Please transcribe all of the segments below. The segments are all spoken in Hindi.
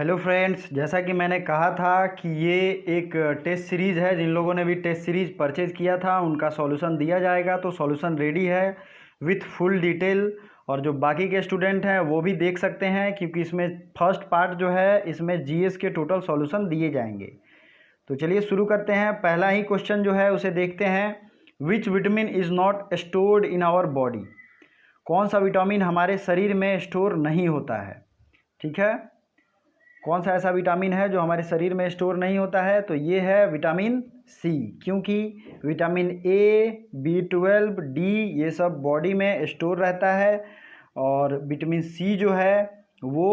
हेलो फ्रेंड्स, जैसा कि मैंने कहा था कि ये एक टेस्ट सीरीज़ है। जिन लोगों ने भी टेस्ट सीरीज़ परचेज़ किया था उनका सॉल्यूशन दिया जाएगा। तो सॉल्यूशन रेडी है विथ फुल डिटेल, और जो बाकी के स्टूडेंट हैं वो भी देख सकते हैं, क्योंकि इसमें फर्स्ट पार्ट जो है इसमें जीएस के टोटल सॉल्यूशन दिए जाएंगे। तो चलिए शुरू करते हैं। पहला ही क्वेश्चन जो है उसे देखते हैं। Which vitamin is not stored in our body? कौन सा विटामिन हमारे शरीर में स्टोर नहीं होता है? ठीक है, कौन सा ऐसा विटामिन है जो हमारे शरीर में स्टोर नहीं होता है? तो ये है विटामिन सी, क्योंकि विटामिन ए, बी12, डी ये सब बॉडी में स्टोर रहता है, और विटामिन सी जो है वो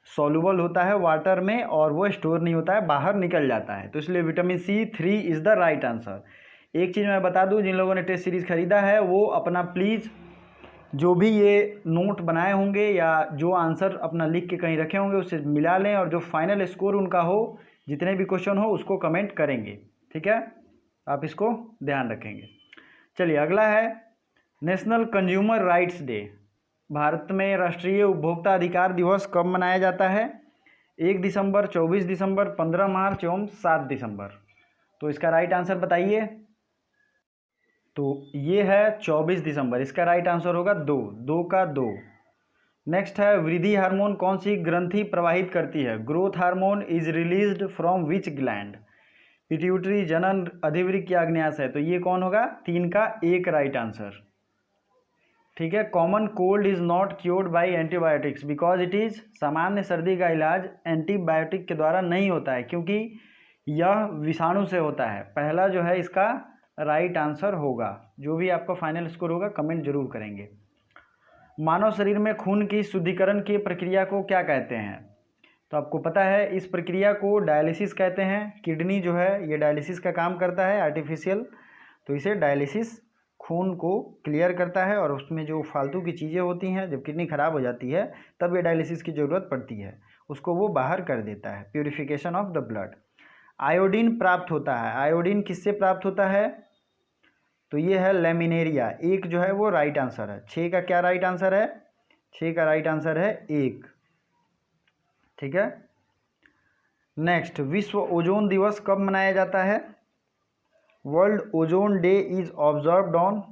सॉल्युबल होता है वाटर में, और वो स्टोर नहीं होता है, बाहर निकल जाता है। तो इसलिए vitamin C 3 is the right answer. एक चीज़ मैं बता दूं, जिन लोगों ने टेस्ट सीरीज़ ख़रीदा है वो अपना प्लीज़ जो भी ये नोट बनाए होंगे या जो आंसर अपना लिख के कहीं रखे होंगे उससे मिला लें, और जो फाइनल स्कोर उनका हो, जितने भी क्वेश्चन हो उसको कमेंट करेंगे। ठीक है, आप इसको ध्यान रखेंगे। चलिए अगला है national consumer rights day. Bharat में राष्ट्रीय उपभोक्ता अधिकार दिवस कब मनाया जाता है? 1 दिसंबर, 24 दिसंबर, 15 मार्च एवं 7 दिसंबर। तो इसका राइट आंसर बताइए। तो ये है 24 दिसंबर। इसका राइट आंसर होगा 2, 2 का 2। नेक्स्ट है वृद्धि हार्मोन कौन सी ग्रंथि प्रवाहित करती है? Growth hormone is released from which gland? Pituitary, जनन, अधिवृक्क या अग्न्याशय? तो ये कौन होगा? 3 का 1 राइट आंसर। ठीक है, common cold is not cured by antibiotics because it is, सामान्य सर्दी का इलाज एंटीबायोटिक के द्वारा नहीं होता है, क्योंकि यह विषाणु से होता है। पहला जो है इसका राइट आंसर होगा। जो भी आपका फाइनल स्कोर होगा कमेंट जरूर करेंगे। मानव शरीर में खून की शुद्धिकरण की प्रक्रिया को क्या कहते हैं? तो आपको पता है इस प्रक्रिया को डायलिसिस कहते हैं। किडनी जो है ये डायलिसिस का काम करता है आर्टिफिशियल, तो इसे डायलिसिस खून को क्लियर करता है, और उसमें जो फालतू की चीज़ें होती हैं, जब किडनी ख़राब हो जाती है तब ये डायलिसिस की ज़रूरत पड़ती है, उसको वो बाहर कर देता है, purification of the blood. Iodine प्राप्त होता है, आयोडीन किससे प्राप्त होता है? तो ये है लेमिनेरिया। 1 जो है वो राइट आंसर है। 6 का क्या राइट आंसर है? 6 का राइट आंसर है 1। ठीक है, नेक्स्ट, विश्व ओजोन दिवस कब मनाया जाता है? World ozone day is observed on?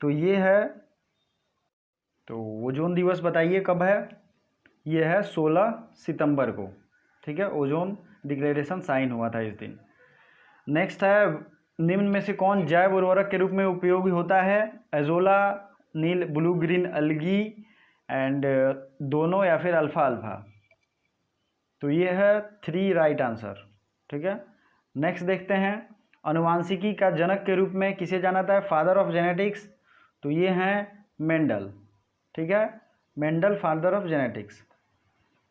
तो ये है, तो ओजोन दिवस बताइए कब है? ये है 16 सितंबर को। ठीक है, ओजोन डिक्लेरेशन साइन हुआ था इस दिन। नेक्स्ट है निम्न में से कौन जैव उर्वरक के रूप में उपयोगी होता है? एजोला, नील ब्लू ग्रीन अलगी, एंड दोनों, या फिर अल्फा अल्फा? तो ये है 3 राइट आंसर। ठीक है, नेक्स्ट देखते हैं अनुवांशिकी का जनक के रूप में किसे जाना जाता है? Father of genetics? तो ये हैं मेंडल। ठीक है, Mendel father of genetics.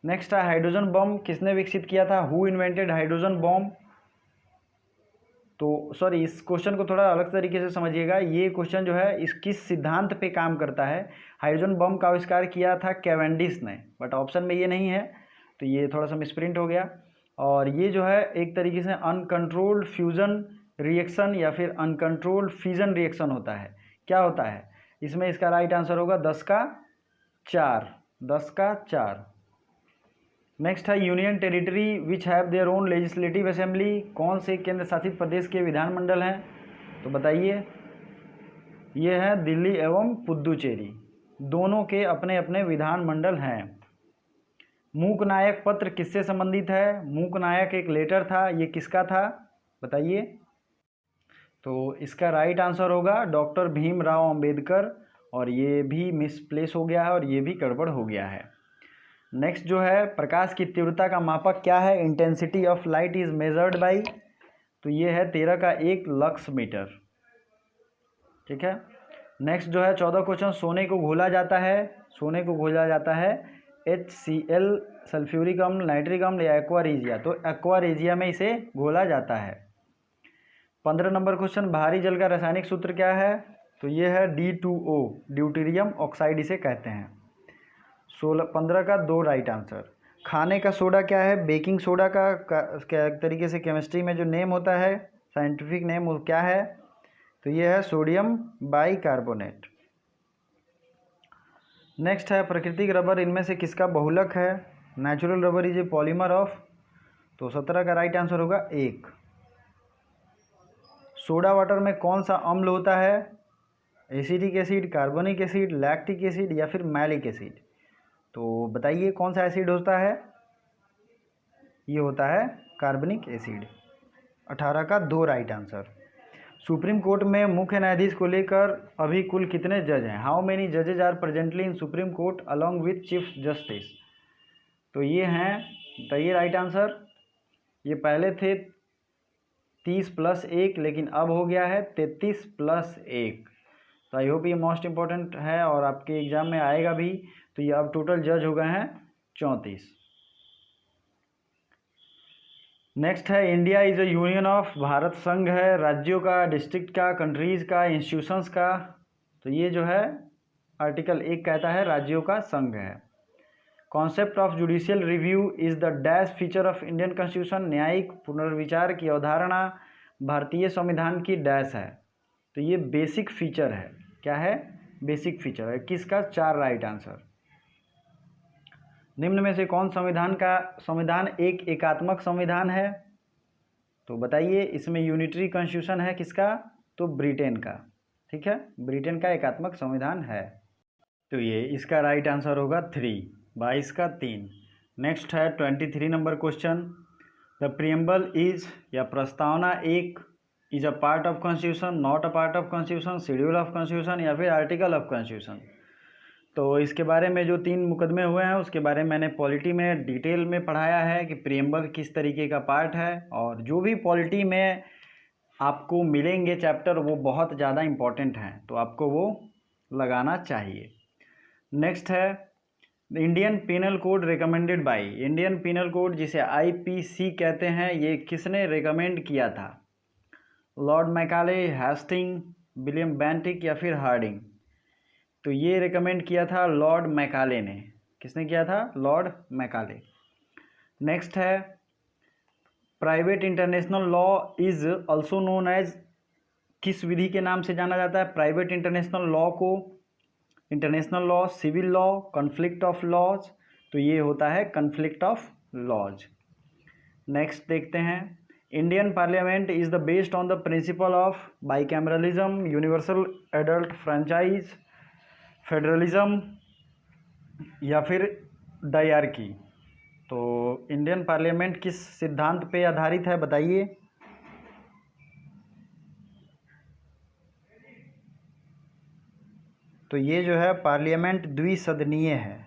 Next है हाइड्रोजन बम किसने विकसित किया था? Who invented hydrogen bomb? तो सॉरी, इस क्वेश्चन को थोड़ा अलग तरीके से समझिएगा। ये क्वेश्चन जो है इस किस सिद्धांत पे काम करता है? हाइड्रोजन बम का आविष्कार किया था कैवेंडिश ने, बट ऑप्शन में ये नहीं है, तो ये थोड़ा सा मिसप्रिंट हो गया। और ये जो है एक तरीके से अनकंट्रोल्ड फ्यूजन रिएक्शन या फिर अनकंट्रोल्ड फिजन रिएक्शन होता है। क्या होता है इसमें? इसका राइट आंसर होगा 10 का 4, 10 का 4। नेक्स्ट है union territory which have their own legislative assembly? कौन से केंद्र शासित प्रदेश के विधानमंडल हैं? तो बताइए। ये है दिल्ली एवं पुद्दुचेरी, दोनों के अपने अपने विधानमंडल हैं। मूक नायक पत्र किससे संबंधित है? मूक नायक एक लेटर था, ये किसका था बताइए। तो इसका राइट आंसर होगा डॉक्टर भीमराव अंबेडकर, और ये भी मिसप्लेस हो गया है और ये भी गड़बड़ हो गया है। नेक्स्ट जो है प्रकाश की तीव्रता का मापक क्या है? Intensity of light is measured by? तो ये है 13 का 1 लक्स मीटर। ठीक है, नेक्स्ट जो है 14 क्वेश्चन, सोने को घोला जाता है, सोने को घोला जाता है HCl, सल्फ्यूरिक अम्ल, नाइट्रिक अम्ल या एक्वारेजिया? तो एक्वारेजिया में इसे घोला जाता है। 15 नंबर क्वेश्चन, भारी जल का रासायनिक सूत्र क्या है? तो ये है D2O, ड्यूटेरियम ऑक्साइड इसे कहते हैं। 15 का 2 राइट आंसर। खाने का सोडा क्या है? बेकिंग सोडा का क्या तरीके से केमिस्ट्री में जो नेम होता है, साइंटिफिक नेम, वो क्या है? तो ये है सोडियम बाइकार्बोनेट। नेक्स्ट है प्राकृतिक रबर इनमें से किसका बहुलक है? Natural rubber is a polymer of, तो 17 का राइट आंसर होगा 1। सोडा वाटर में कौन सा अम्ल होता है? Acidic acid, carbonic acid, lactic acid या फिर मैलिक एसिड? तो बताइए कौन सा एसिड होता है? ये होता है कार्बनिक एसिड। 18 का 2 राइट आंसर। सुप्रीम कोर्ट में मुख्य न्यायाधीश को लेकर अभी कुल कितने जज हैं? हाउ मेनी जजेज are presently in Supreme Court along with chief justice? तो ये हैं, बताइए राइट आंसर। ये पहले थे 30 + 1, लेकिन अब हो गया है 33 + 1। तो आई होप ये मोस्ट इंपॉर्टेंट है और आपके एग्जाम में आएगा भी। तो ये अब टोटल जज हो गए हैं 34। नेक्स्ट है India is a union of, Bharat संघ है राज्यों का, डिस्ट्रिक्ट का, कंट्रीज़ का, इंस्टीट्यूशंस का। तो ये जो है आर्टिकल 1 कहता है राज्यों का संघ है। Concept of judicial review is the dash feature of Indian constitution, न्यायिक पुनर्विचार की अवधारणा भारतीय संविधान की डैश है। तो ये बेसिक फीचर है। क्या है? बेसिक फीचर है। किसका? 4 राइट आंसर। निम्न में से कौन संविधान एक एकात्मक संविधान है? तो बताइए, इसमें यूनिटरी कॉन्स्टिट्यूशन है किसका? तो ब्रिटेन का। ठीक है, ब्रिटेन का एकात्मक संविधान है। तो ये इसका राइट आंसर होगा 3, 22 का 3। नेक्स्ट है 23 number question. The preamble is, या प्रस्तावना एक, is a part of constitution, not a part of constitution, schedule of constitution या फिर आर्टिकल ऑफ कॉन्स्टिट्यूशन? तो इसके बारे में जो 3 मुकदमे हुए हैं उसके बारे में मैंने पॉलिटी में डिटेल में पढ़ाया है कि प्रियम्बल किस तरीके का पार्ट है। और जो भी पॉलिटी में आपको मिलेंगे चैप्टर वो बहुत ज़्यादा इम्पॉर्टेंट हैं, तो आपको वो लगाना चाहिए। नेक्स्ट है Indian penal code recommended by, Indian penal code जिसे IPC कहते हैं, ये किसने रिकमेंड किया था? Lord Macaulay, Hastings, William Bentinck या फिर हार्डिंग? तो ये रिकमेंड किया था लॉर्ड मैकाले ने। किसने किया था? Lord Macaulay. नेक्स्ट है private international law is also known as, किस विधि के नाम से जाना जाता है प्राइवेट इंटरनेशनल लॉ को? International law, civil law, conflict of laws? तो ये होता है कॉन्फ्लिक्ट ऑफ लॉज। नेक्स्ट देखते हैं, Indian parliament is the based on the principle of bicameralism, universal adult franchise, federalism या फिर डायरकी? तो इंडियन पार्लियामेंट किस सिद्धांत पे आधारित है बताइए? तो ये जो है पार्लियामेंट द्विसदनीय है।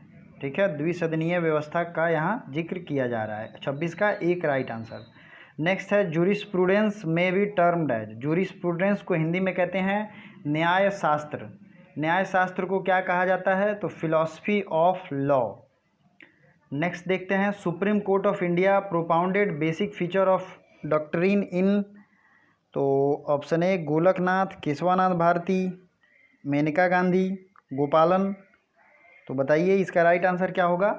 ठीक है, द्विसदनीय व्यवस्था का यहाँ जिक्र किया जा रहा है। 26 का 1 राइट आंसर। नेक्स्ट है जूरिस्प्रूडेंस में भी टर्म्ड एज, जूरिस्प्रूडेंस को हिंदी में कहते हैं न्याय शास्त्र। न्याय शास्त्र को क्या कहा जाता है? तो फिलॉसफी ऑफ लॉ। नेक्स्ट देखते हैं Supreme Court of India propounded basic feature of doctrine in, तो ऑप्शन ए गोलकनाथ, केशवानंद भारती, मेनका गांधी, गोपालन? तो बताइए इसका राइट आंसर क्या होगा?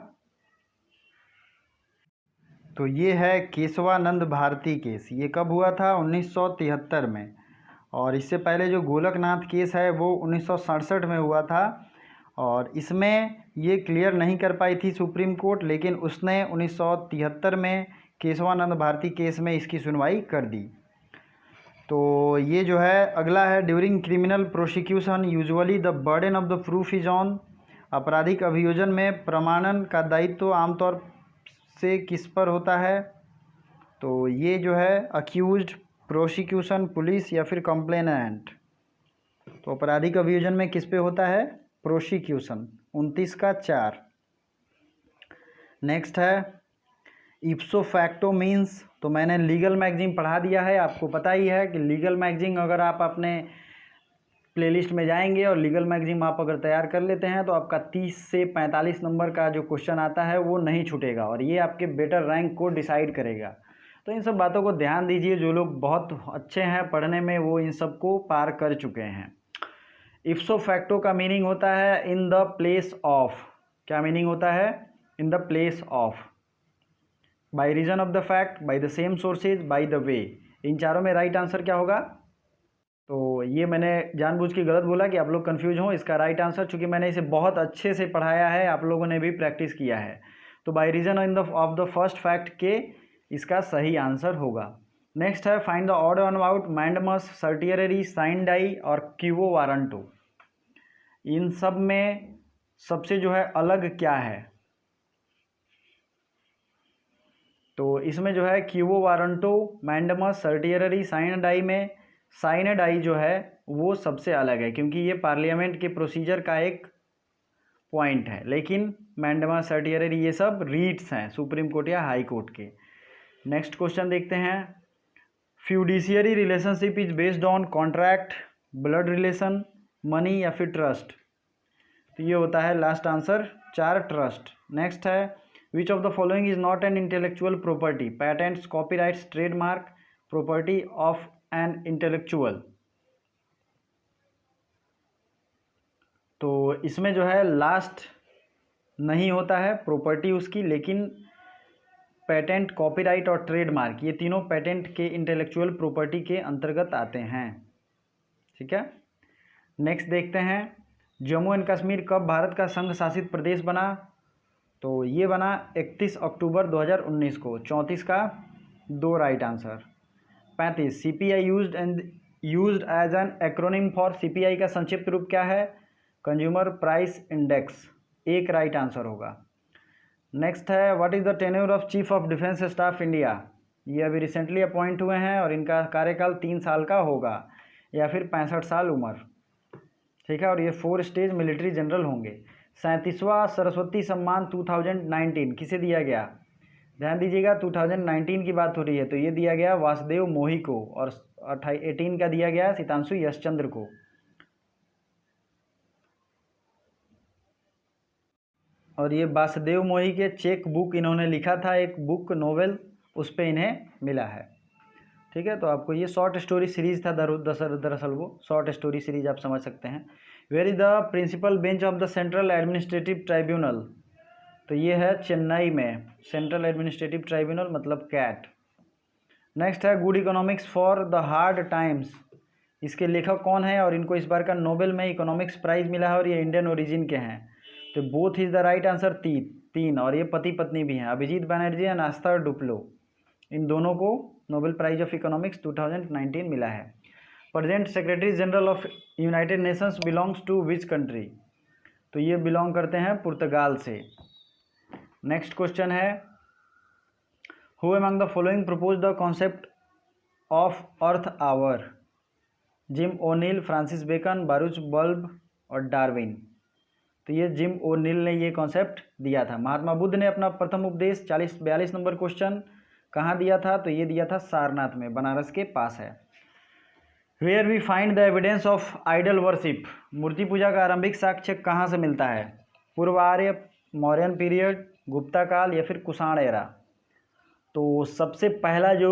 तो ये है केशवानंद भारती केस। ये कब हुआ था? 1973 में। और इससे पहले जो गोलकनाथ केस है वो 1967 में हुआ था। और इसमें ये क्लियर नहीं कर पाई थी सुप्रीम कोर्ट, लेकिन उसने 1973 में केशवानंद भारती केस में इसकी सुनवाई कर दी। तो ये जो है अगला है during criminal prosecution usually the burden of the proof is on, आपराधिक अभियोजन में प्रमाणन का दायित्व आमतौर से किस पर होता है? तो ये जो है अक्यूज्ड, प्रोसिक्यूशन, पुलिस या फिर कंप्लेनेंट? तो आपराधिक अभियोजन में किस पे होता है? प्रोसिक्यूशन। 29 का 4। नेक्स्ट है इप्सो फैक्टो मीन्स, तो मैंने लीगल मैगजीन पढ़ा दिया है, आपको पता ही है कि लीगल मैगजीन अगर आप अपने प्लेलिस्ट में जाएंगे और लीगल मैगजीन आप अगर तैयार कर लेते हैं तो आपका 30 से 45 नंबर का जो क्वेश्चन आता है वो नहीं छूटेगा और ये आपके बेटर रैंक को डिसाइड करेगा। तो इन सब बातों को ध्यान दीजिए। जो लोग बहुत अच्छे हैं पढ़ने में वो इन सब को पार कर चुके हैं। इप्सो फैक्टो का मीनिंग होता है इन द प्लेस ऑफ। क्या मीनिंग होता है? In the place of, by reason of the fact, by the same sources, by the way. इन चारों में राइट आंसर क्या होगा? तो ये मैंने जानबूझ के गलत बोला कि आप लोग कंफ्यूज हों। इसका राइट आंसर, चूँकि मैंने इसे बहुत अच्छे से पढ़ाया है, आप लोगों ने भी प्रैक्टिस किया है, तो by reason in the of the first fact के इसका सही आंसर होगा। नेक्स्ट है find the odd one about mandamus, certiorari, sine die और क्यूवो वारंटो। इन सब में सबसे जो है अलग क्या है? तो इसमें जो है quo warranto, mandamus, certiorari, sine die में साइन डाई जो है वो सबसे अलग है, क्योंकि ये पार्लियामेंट के प्रोसीजर का एक पॉइंट है। लेकिन मैंडमस, सर्टियरी ये सब रीट्स हैं सुप्रीम कोर्ट या हाई कोर्ट के। नेक्स्ट क्वेश्चन देखते हैं। Fiduciary relationship is based on contract, blood relation, money या फिर ट्रस्ट? तो ये होता है लास्ट आंसर 4, ट्रस्ट। नेक्स्ट है which of the following is not an intellectual property? Patents, copyrights, trademark, property of an intellectual. तो इसमें जो है लास्ट नहीं होता है प्रॉपर्टी उसकी, लेकिन पेटेंट, कॉपीराइट और ट्रेडमार्क ये तीनों पेटेंट के इंटेलेक्चुअल प्रॉपर्टी के अंतर्गत आते हैं। ठीक है, नेक्स्ट देखते हैं। जम्मू एंड कश्मीर कब भारत का संघ शासित प्रदेश बना? तो ये बना 31 अक्टूबर 2019 को। 34 का 2 right answer. 35 CPI used as an acronym for, CPI का संक्षिप्त रूप क्या है? Consumer price index, 1 right answer होगा। नेक्स्ट है what is the tenure of chief of defence staff India? ये अभी रिसेंटली अपॉइंट हुए हैं और इनका कार्यकाल 3 साल का होगा या फिर 65 साल उम्र। ठीक है, और ये 4 स्टेज मिलिट्री जनरल होंगे। 37वां सरस्वती सम्मान 2019 किसे दिया गया? ध्यान दीजिएगा 2019 की बात हो रही है, तो ये दिया गया वासुदेव मोही को, और 18 का दिया गया सितांशु यशचंद्र को। और ये वासुदेव मोही के चेक बुक इन्होंने लिखा था, एक बुक नोवेल, उस पर इन्हें मिला है। ठीक है, तो आपको ये शॉर्ट स्टोरी सीरीज था दरअसल वो शॉर्ट स्टोरी सीरीज आप समझ सकते हैं। Where is the principal bench of the central administrative tribunal? तो ये है चेन्नई में, सेंट्रल एडमिनिस्ट्रेटिव ट्राइब्यूनल मतलब कैट। नेक्स्ट है good economics for the hard times, इसके लेखक कौन है? और इनको इस बार का नोबेल में इकोनॉमिक्स प्राइज़ मिला है और ये इंडियन ओरिजिन के हैं। तो both is the right answer, 3। और ये पति पत्नी भी हैं, Abhijit Banerjee and Esther Duflo. इन दोनों को नोबेल प्राइज ऑफ इकोनॉमिक्स 2019 मिला है। Present secretary general of United Nations belongs to which country? तो ये बिलोंग करते हैं पुर्तगाल से। नेक्स्ट क्वेश्चन है who among the following propose the concept of Earth Hour? Jim O'Neill, Francis Bacon, Baruch Blumberg और डार्विन। तो ये जिम ओनील ने ये कॉन्सेप्ट दिया था। महात्मा बुद्ध ने अपना प्रथम उपदेश 42 नंबर क्वेश्चन कहाँ दिया था? तो ये दिया था सारनाथ में, बनारस के पास है। Where we find the evidence of idol worship? मूर्ति पूजा का आरंभिक साक्ष्य कहाँ से मिलता है? पूर्व आर्य, मौर्यन पीरियड, गुप्ता काल या फिर कुषाण एरा? तो सबसे पहला जो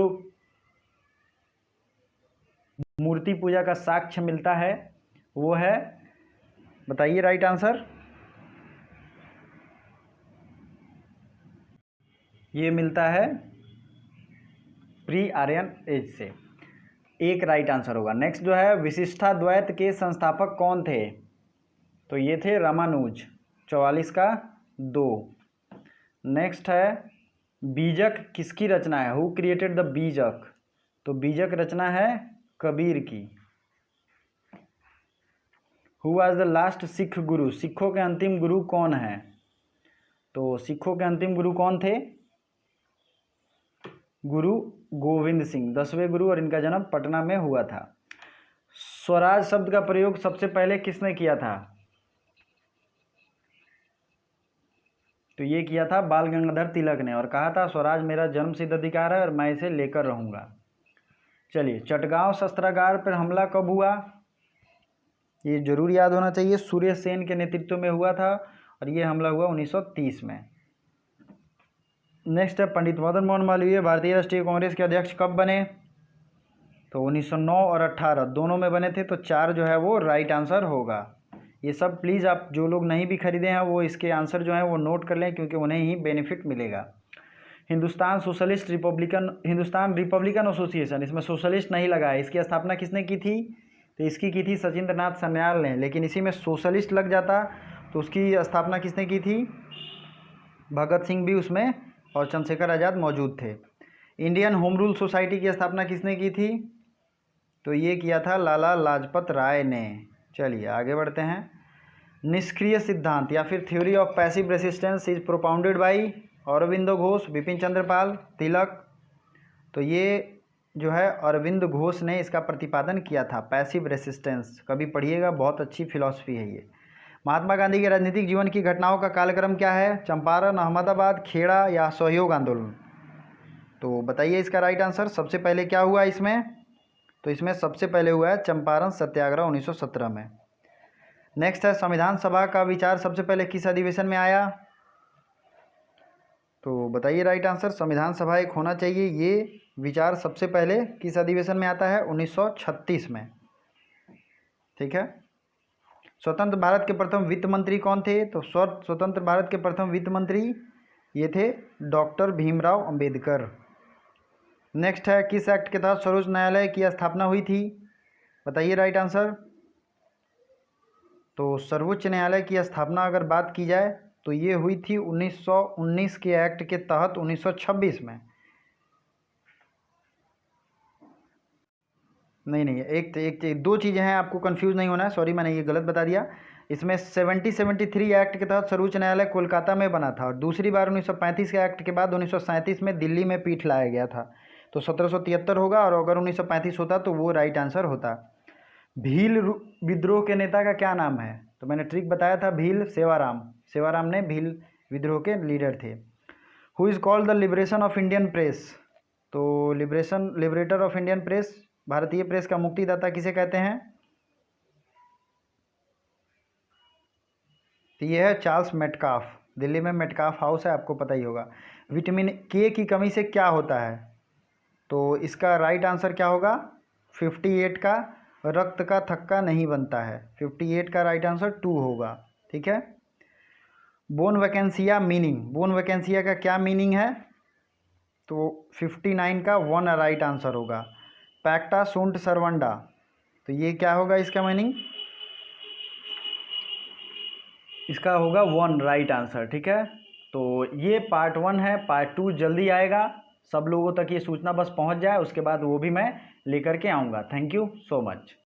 मूर्ति पूजा का साक्ष्य मिलता है वो है, बताइए राइट आंसर। ये मिलता है प्री आर्यन एज से, 1 राइट आंसर होगा। नेक्स्ट जो है विशिष्टाद्वैत के संस्थापक कौन थे? तो ये थे रामानुज, 44 का 2। नेक्स्ट है बीजक किसकी रचना है? हु क्रिएटेड द बीजक? तो बीजक रचना है कबीर की। Who was the last Sikh गुरु? सिखों के अंतिम गुरु कौन है? तो सिखों के अंतिम गुरु कौन थे? गुरु गोविंद सिंह, 10वें गुरु, और इनका जन्म पटना में हुआ था। स्वराज शब्द का प्रयोग सबसे पहले किसने किया था? तो ये किया था बाल गंगाधर तिलक ने, और कहा था स्वराज मेरा जन्मसिद्ध अधिकार है और मैं इसे लेकर रहूँगा। चलिए, चटगांव शस्त्रागार पर हमला कब हुआ? ये जरूर याद होना चाहिए, सूर्य सेन के नेतृत्व में हुआ था और ये हमला हुआ 1930 में। नेक्स्ट है पंडित मदन मोहन मालवीय भारतीय राष्ट्रीय कांग्रेस के अध्यक्ष कब बने? तो 1909 और 18 दोनों में बने थे, तो 4 जो है वो राइट आंसर होगा। ये सब प्लीज़ आप जो लोग नहीं भी खरीदे हैं वो इसके आंसर जो है वो नोट कर लें, क्योंकि उन्हें ही बेनिफिट मिलेगा। हिंदुस्तान रिपब्लिकन एसोसिएशन, इसमें सोशलिस्ट नहीं लगा है, इसकी स्थापना किसने की थी? तो इसकी की थी सचिंद्र नाथ सन्याल ने, लेकिन इसी में सोशलिस्ट लग जाता तो उसकी स्थापना किसने की थी? भगत सिंह भी उसमें और चंद्रशेखर आज़ाद मौजूद थे। इंडियन होम रूल सोसाइटी की स्थापना किसने की थी? तो ये किया था लाला लाजपत राय ने। चलिए आगे बढ़ते हैं। निष्क्रिय सिद्धांत या फिर theory of passive resistance is propounded by Aurobindo Ghosh, Bipin Chandra Pal, Tilak. तो ये जो है अरविंद घोष ने इसका प्रतिपादन किया था, पैसिव रेसिस्टेंस। कभी पढ़िएगा, बहुत अच्छी फिलॉसफी है ये। महात्मा गांधी के राजनीतिक जीवन की घटनाओं का कालक्रम क्या है? चंपारण, अहमदाबाद, खेड़ा या सहयोग आंदोलन? तो बताइए इसका राइट आंसर। सबसे पहले क्या हुआ इसमें? तो इसमें सबसे पहले हुआ है चंपारण सत्याग्रह 1917 में। नेक्स्ट है संविधान सभा का विचार सबसे पहले किस अधिवेशन में आया? तो बताइए राइट आंसर। संविधान सभा एक होना चाहिए, ये विचार सबसे पहले किस अधिवेशन में आता है? 1936 में। ठीक है। स्वतंत्र भारत के प्रथम वित्त मंत्री कौन थे? तो स्वतंत्र भारत के प्रथम वित्त मंत्री ये थे डॉक्टर भीमराव अंबेडकर। नेक्स्ट है किस एक्ट के तहत सर्वोच्च न्यायालय की स्थापना हुई थी? बताइए राइट आंसर। तो सर्वोच्च न्यायालय की स्थापना अगर बात की जाए तो ये हुई थी 1919 के एक्ट के तहत 1926 में। नहीं, एक दो चीज़ें हैं, आपको कंफ्यूज नहीं होना है। सॉरी, मैंने ये गलत बता दिया। इसमें 73 एक्ट के तहत सर्वोच्च न्यायालय कोलकाता में बना था और दूसरी बार 1935 के एक्ट के बाद 1937 में दिल्ली में पीठ लाया गया था। तो 1773 होगा, और अगर 1935 होता तो वो राइट आंसर होता। भील विद्रोह के नेता का क्या नाम है? तो मैंने ट्रिक बताया था, भील सेवाराम ने भील विद्रोह के लीडर थे। Who is called the liberation of Indian press? तो लिबरेटर ऑफ इंडियन प्रेस, भारतीय प्रेस का मुक्तिदाता किसे कहते हैं? तो ये है चार्ल्स मेटकाफ। दिल्ली में मेटकाफ हाउस है, आपको पता ही होगा। विटामिन के की कमी से क्या होता है? तो इसका राइट आंसर क्या होगा? 58 का रक्त का थक्का नहीं बनता है। 58 का राइट आंसर 2 होगा। ठीक है। बोन वैकेंसिया मीनिंग, बोन वैकेंसिया का क्या मीनिंग है? तो 59 का 1 राइट आंसर होगा। पैक्टा सुंट सर्वंडा, तो ये क्या होगा इसका मीनिंग? इसका होगा 1 राइट आंसर। ठीक है। तो ये पार्ट 1 है, पार्ट 2 जल्दी आएगा। सब लोगों तक ये सूचना बस पहुंच जाए, उसके बाद वो भी मैं लेकर के आऊँगा। Thank you so much.